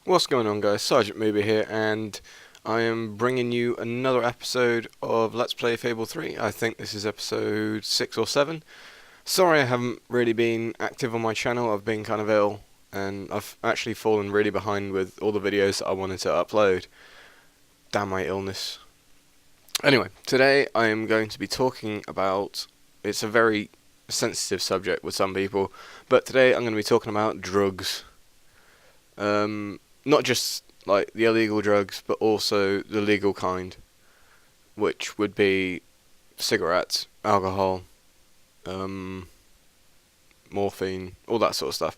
What's going on, guys? Sgt Mooby here, and I am bringing you another episode of Let's Play Fable 3. I think this is episode 6 or 7. Sorry I haven't really been active on my channel. I've been kind of ill, and I've actually fallen really behind with all the videos that I wanted to upload. Damn my illness. Anyway, today I am going to be talking about... It's a very sensitive subject with some people, but today I'm going to be talking about drugs. Not just like the illegal drugs, but also the legal kind, which would be cigarettes, alcohol, morphine, all that sort of stuff.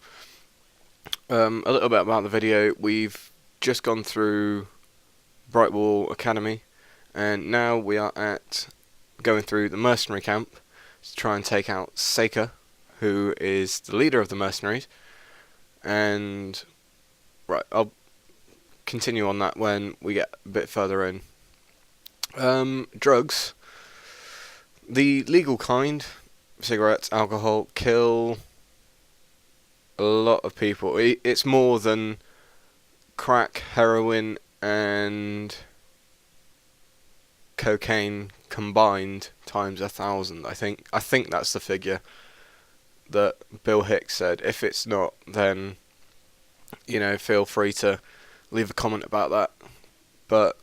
A little bit about the video. We've just gone through Brightwall Academy, and now we are at going through the mercenary camp to try and take out Seika, who is the leader of the mercenaries. And right, I'll continue on that when we get a bit further in. Drugs. The legal kind, cigarettes, alcohol, kill a lot of people. It's more than crack, heroin, and cocaine combined times 1,000. I think that's the figure that Bill Hicks said. If it's not, then feel free to leave a comment about that. But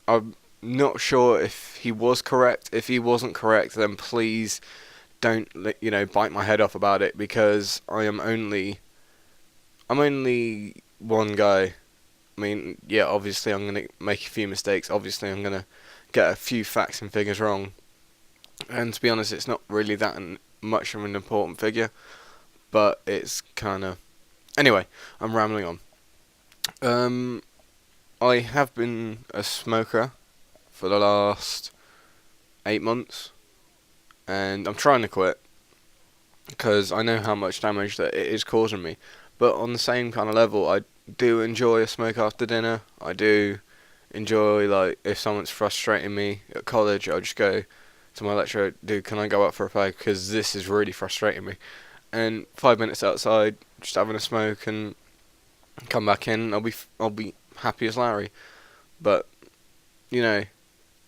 I'm not sure if he was correct. If he wasn't correct, then please don't bite my head off about it, because I'm only one guy. I mean, yeah, obviously I'm gonna make a few mistakes. Obviously I'm gonna get a few facts and figures wrong. And to be honest, it's not really that much of an important figure, but it's kind of... Anyway, I'm rambling on. I have been a smoker for the last 8 months, and I'm trying to quit because I know how much damage that it is causing me. But on the same kind of level, I do enjoy a smoke after dinner. I do enjoy, like, if someone's frustrating me at college, I'll just go to my lecturer, dude, can I go out for a fag, because this is really frustrating me. And 5 minutes outside, just having a smoke, and come back in, I'll be happy as Larry. But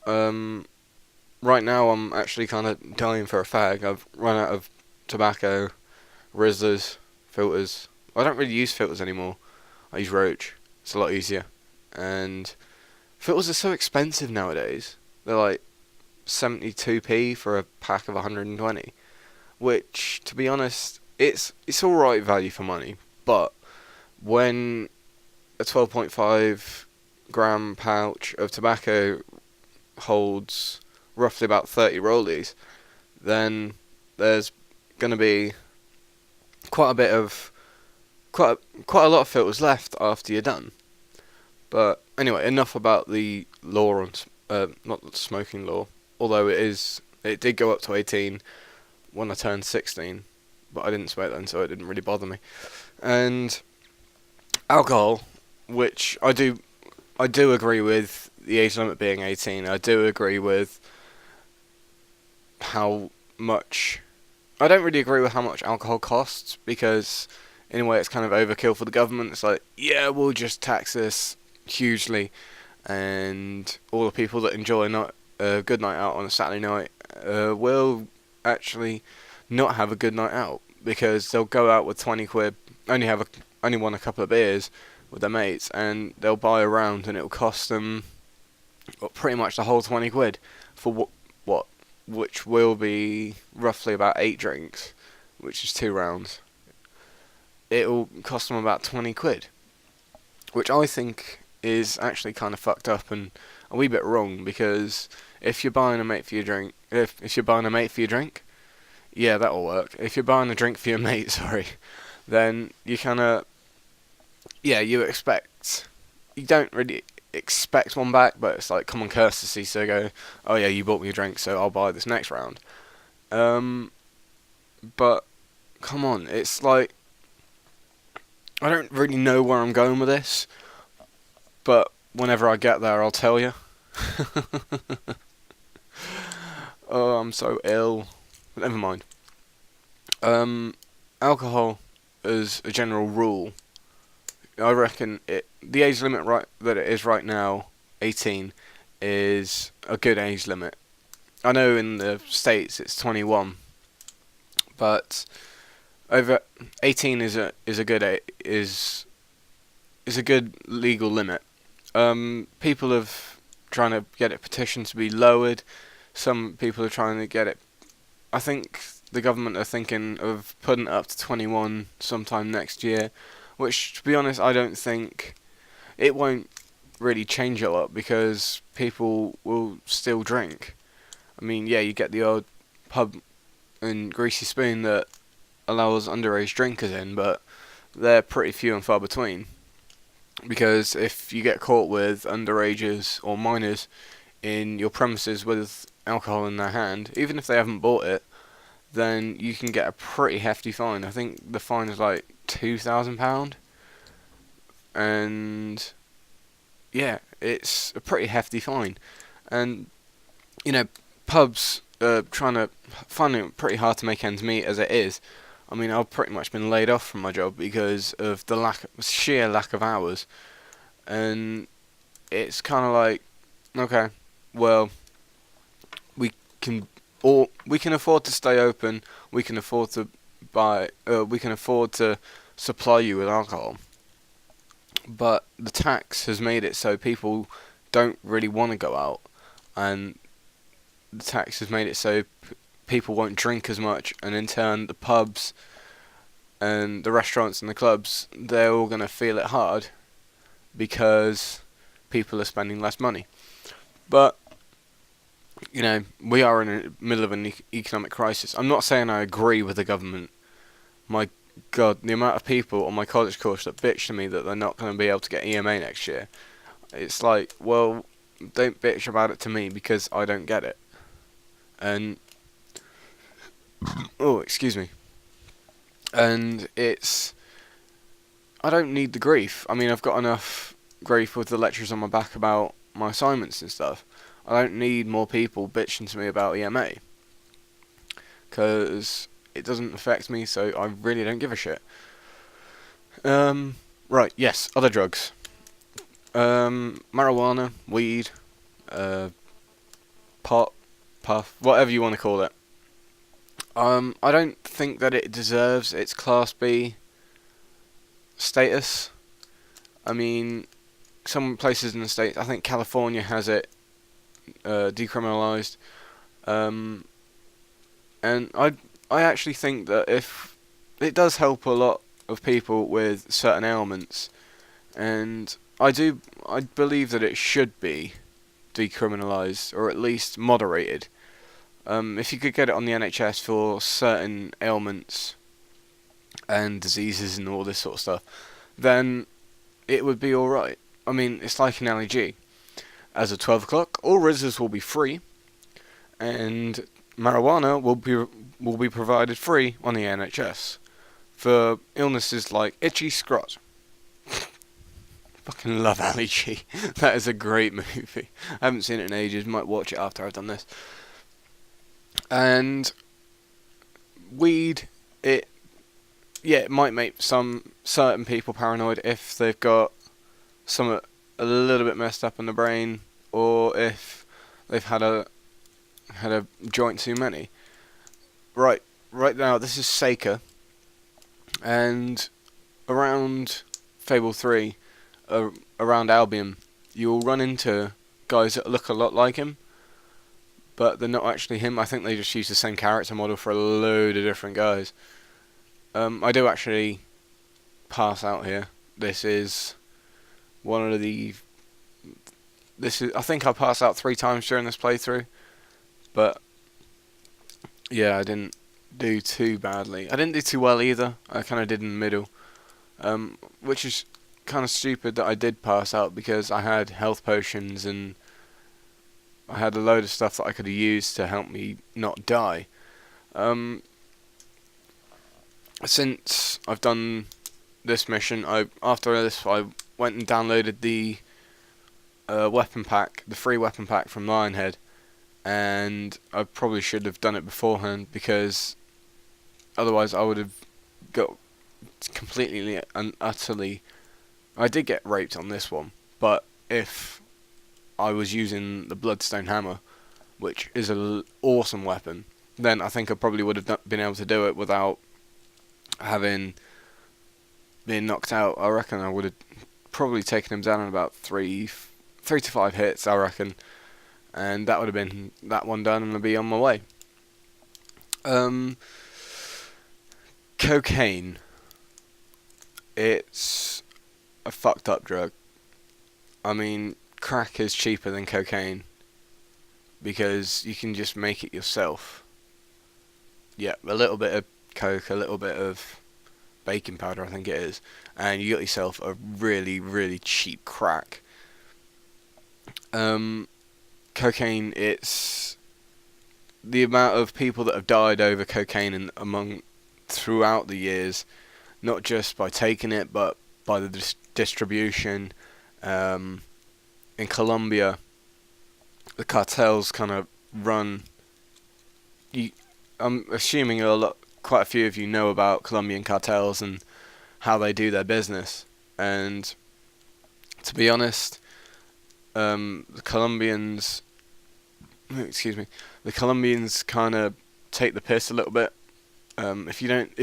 right now I'm actually kind of dying for a fag. I've run out of tobacco, Rizzlers, filters. I don't really use filters anymore. I use Roach. It's a lot easier. And filters are so expensive nowadays. They're like 72p for a pack of 120, which, to be honest, it's alright value for money. But when a 12.5 gram pouch of tobacco holds roughly about 30 rollies, then there's going to be quite a lot of filters left after you're done. But anyway, enough about the law on not the smoking law, although it did go up to 18 when I turned 16, but I didn't smoke then, so it didn't really bother me. And alcohol, which I do agree with the age limit being 18. I do agree with how much... I don't really agree with how much alcohol costs, because in a way it's kind of overkill for the government. It's like, yeah, we'll just tax this hugely, and all the people that enjoy a good night out on a Saturday night will actually not have a good night out, because they'll go out with 20 quid, only want a couple of beers with their mates, and they'll buy a round, and it'll cost them pretty much the whole 20 quid for which will be roughly about 8 drinks, which is 2 rounds. It'll cost them about 20 quid, which I think is actually kind of fucked up and a wee bit wrong, because if you're buying a mate for your drink, if you're buying a mate for your drink, yeah, that'll work. If you're buying a drink for your mate, sorry, then you kind of, yeah, you don't really expect one back, but it's like common courtesy, so go, oh yeah, you bought me a drink, so I'll buy this next round. But come on, it's like, I don't really know where I'm going with this, but whenever I get there, I'll tell you. Oh, I'm so ill. But never mind. Alcohol, as a general rule, I reckon the age limit that it is right now, 18, is a good age limit. I know in the States it's 21, but over 18 is a good legal limit. People have trying to get it petitioned to be lowered. Some people are trying to get it. I think the government are thinking of putting it up to 21 sometime next year, which, to be honest, I don't think it won't really change a lot because people will still drink. I mean, yeah, you get the odd pub and greasy spoon that allows underage drinkers in, but they're pretty few and far between. Because if you get caught with underagers or minors in your premises with alcohol in their hand, even if they haven't bought it, then you can get a pretty hefty fine. I think the fine is like £2,000, and yeah, it's a pretty hefty fine. And you know, pubs are trying to finding it pretty hard to make ends meet as it is. I mean, I've pretty much been laid off from my job because of the sheer lack of hours, and it's kind of like, okay, well, we can we can afford to stay open. We can afford to we can afford to supply you with alcohol, but the tax has made it so people don't really want to go out, and the tax has made it so people won't drink as much, and in turn the pubs and the restaurants and the clubs, they're all going to feel it hard because people are spending less money. But you know, we are in the middle of an economic crisis. I'm not saying I agree with the government. My God, the amount of people on my college course that bitch to me that they're not going to be able to get EMA next year. It's like, well, don't bitch about it to me because I don't get it. And oh, excuse me. And I don't need the grief. I mean, I've got enough grief with the lectures on my back about my assignments and stuff. I don't need more people bitching to me about EMA, because it doesn't affect me, so I really don't give a shit. Right, yes, other drugs. Marijuana, weed, pot, puff, whatever you want to call it. I don't think that it deserves its Class B status. I mean, some places in the States, I think California has it decriminalized, and I actually think that if it does help a lot of people with certain ailments, and I believe that it should be decriminalized or at least moderated. If you could get it on the NHS for certain ailments and diseases and all this sort of stuff, then it would be alright. I mean, it's like an LEG. As of 12 o'clock, all Rizzers will be free, and marijuana will be provided free on the NHS for illnesses like itchy scrot. Fucking love LEG. That is a great movie. I haven't seen it in ages. Might watch it after I've done this. And weed, it might make some certain people paranoid if they've got some a little bit messed up in the brain, or if they've had a joint too many. Right now this is Saker, and around Fable 3, around Albion, you'll run into guys that look a lot like him, but they're not actually him. I think they just use the same character model for a load of different guys. I do actually pass out here. This is I think I passed out 3 times during this playthrough, but yeah, I didn't do too badly. I didn't do too well either. I kind of did in the middle, which is kind of stupid that I did pass out, because I had health potions and I had a load of stuff that I could have used to help me not die. Since I've done this mission, after this I went and downloaded the weapon pack, the free weapon pack from Lionhead, and I probably should have done it beforehand, because otherwise I would have got completely and utterly I did get raped on this one, but if I was using the Bloodstone Hammer, which is an awesome weapon, then I think I probably would have been able to do it without having been knocked out. I reckon I would have probably taken him down in about three to five hits, I reckon, and that would have been that one done, and I'd be on my way. Cocaine. It's a fucked up drug. I mean, crack is cheaper than cocaine because you can just make it yourself. Yeah, a little bit of coke, a little bit of baking powder, I think it is, and you got yourself a really, really cheap crack. Cocaine, it's the amount of people that have died over cocaine throughout the years, not just by taking it, but by the distribution. In Colombia, the cartels kind of run. I'm assuming quite a few of you know about Colombian cartels and how they do their business. And to be honest, the Colombians kind of take the piss a little bit. If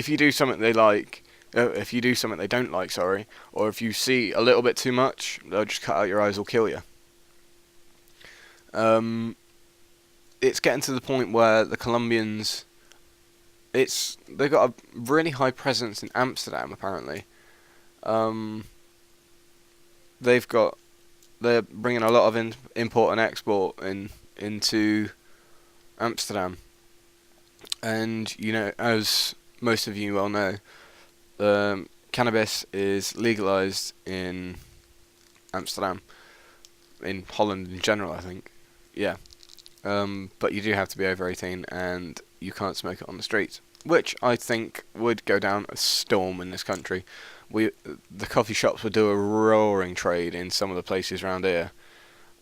you do something they like, if you do something they don't like, sorry, or if you see a little bit too much, they'll just cut out your eyes or kill you. It's getting to the point where the Colombians, they've got a really high presence in Amsterdam apparently. They're bringing a lot of import and export into Amsterdam, and as most of you well know, cannabis is legalized in Amsterdam, in Holland in general, I think. Yeah. But you do have to be over 18 and you can't smoke it on the streets, which I think would go down a storm in this country. The coffee shops would do a roaring trade in some of the places around here.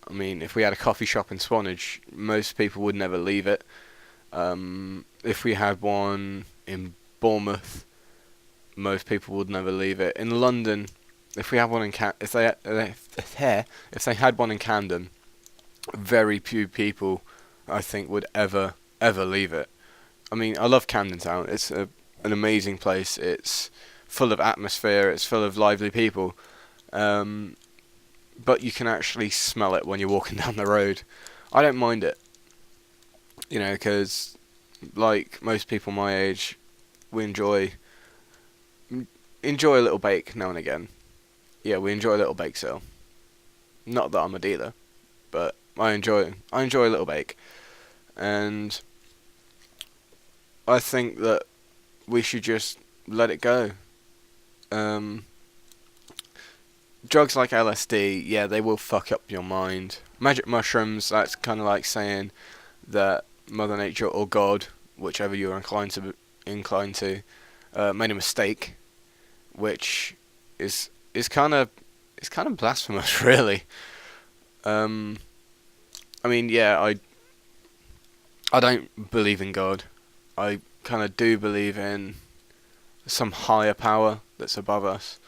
I mean, if we had a coffee shop in Swanage, most people would never leave it. If we had one in Bournemouth, most people would never leave it. In London, if we had one if they had one in Camden, very few people, I think, would ever leave it. I mean, I love Camden Town. It's an amazing place. It's full of atmosphere. It's full of lively people. But you can actually smell it when you're walking down the road. I don't mind it, because like most people my age, we enjoy a little bake now and again. Yeah, we enjoy a little bake sale. Not that I'm a dealer, but I enjoy a little bake, and I think that we should just let it go. Drugs like LSD, yeah, they will fuck up your mind. Magic mushrooms, that's kind of like saying that Mother Nature or God, whichever you're inclined to, made a mistake, which is kind of blasphemous, really. I mean, yeah, I don't believe in God. I kind of do believe in some higher power that's above us.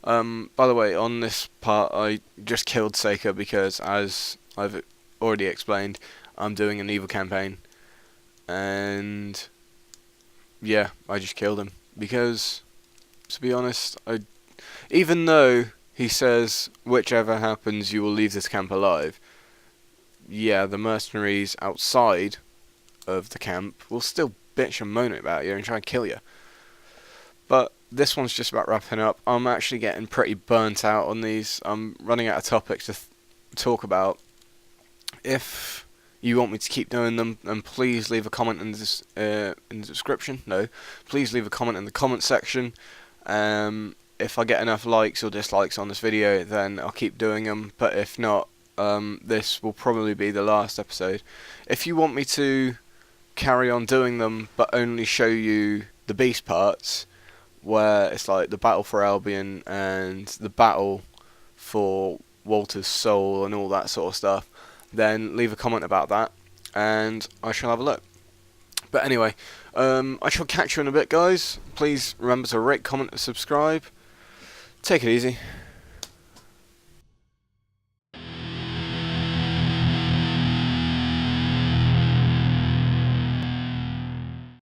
By the way, on this part, I just killed Seika because, as I've already explained, I'm doing an evil campaign. And yeah, I just killed him because, to be honest, even though he says, whichever happens, you will leave this camp alive, yeah, the mercenaries outside of the camp will still bitch and moan about you and try and kill you. But this one's just about wrapping up. I'm actually getting pretty burnt out on these. I'm running out of topics to talk about. If you want me to keep doing them, then please leave a comment in the description. No, please leave a comment in the comment section. If I get enough likes or dislikes on this video, then I'll keep doing them. But if not, this will probably be the last episode. If you want me to carry on doing them, but only show you the beast parts, where it's like the battle for Albion and the battle for Walter's soul and all that sort of stuff, then leave a comment about that and I shall have a look. But anyway, I shall catch you in a bit, guys. Please remember to rate, comment and subscribe. Take it easy.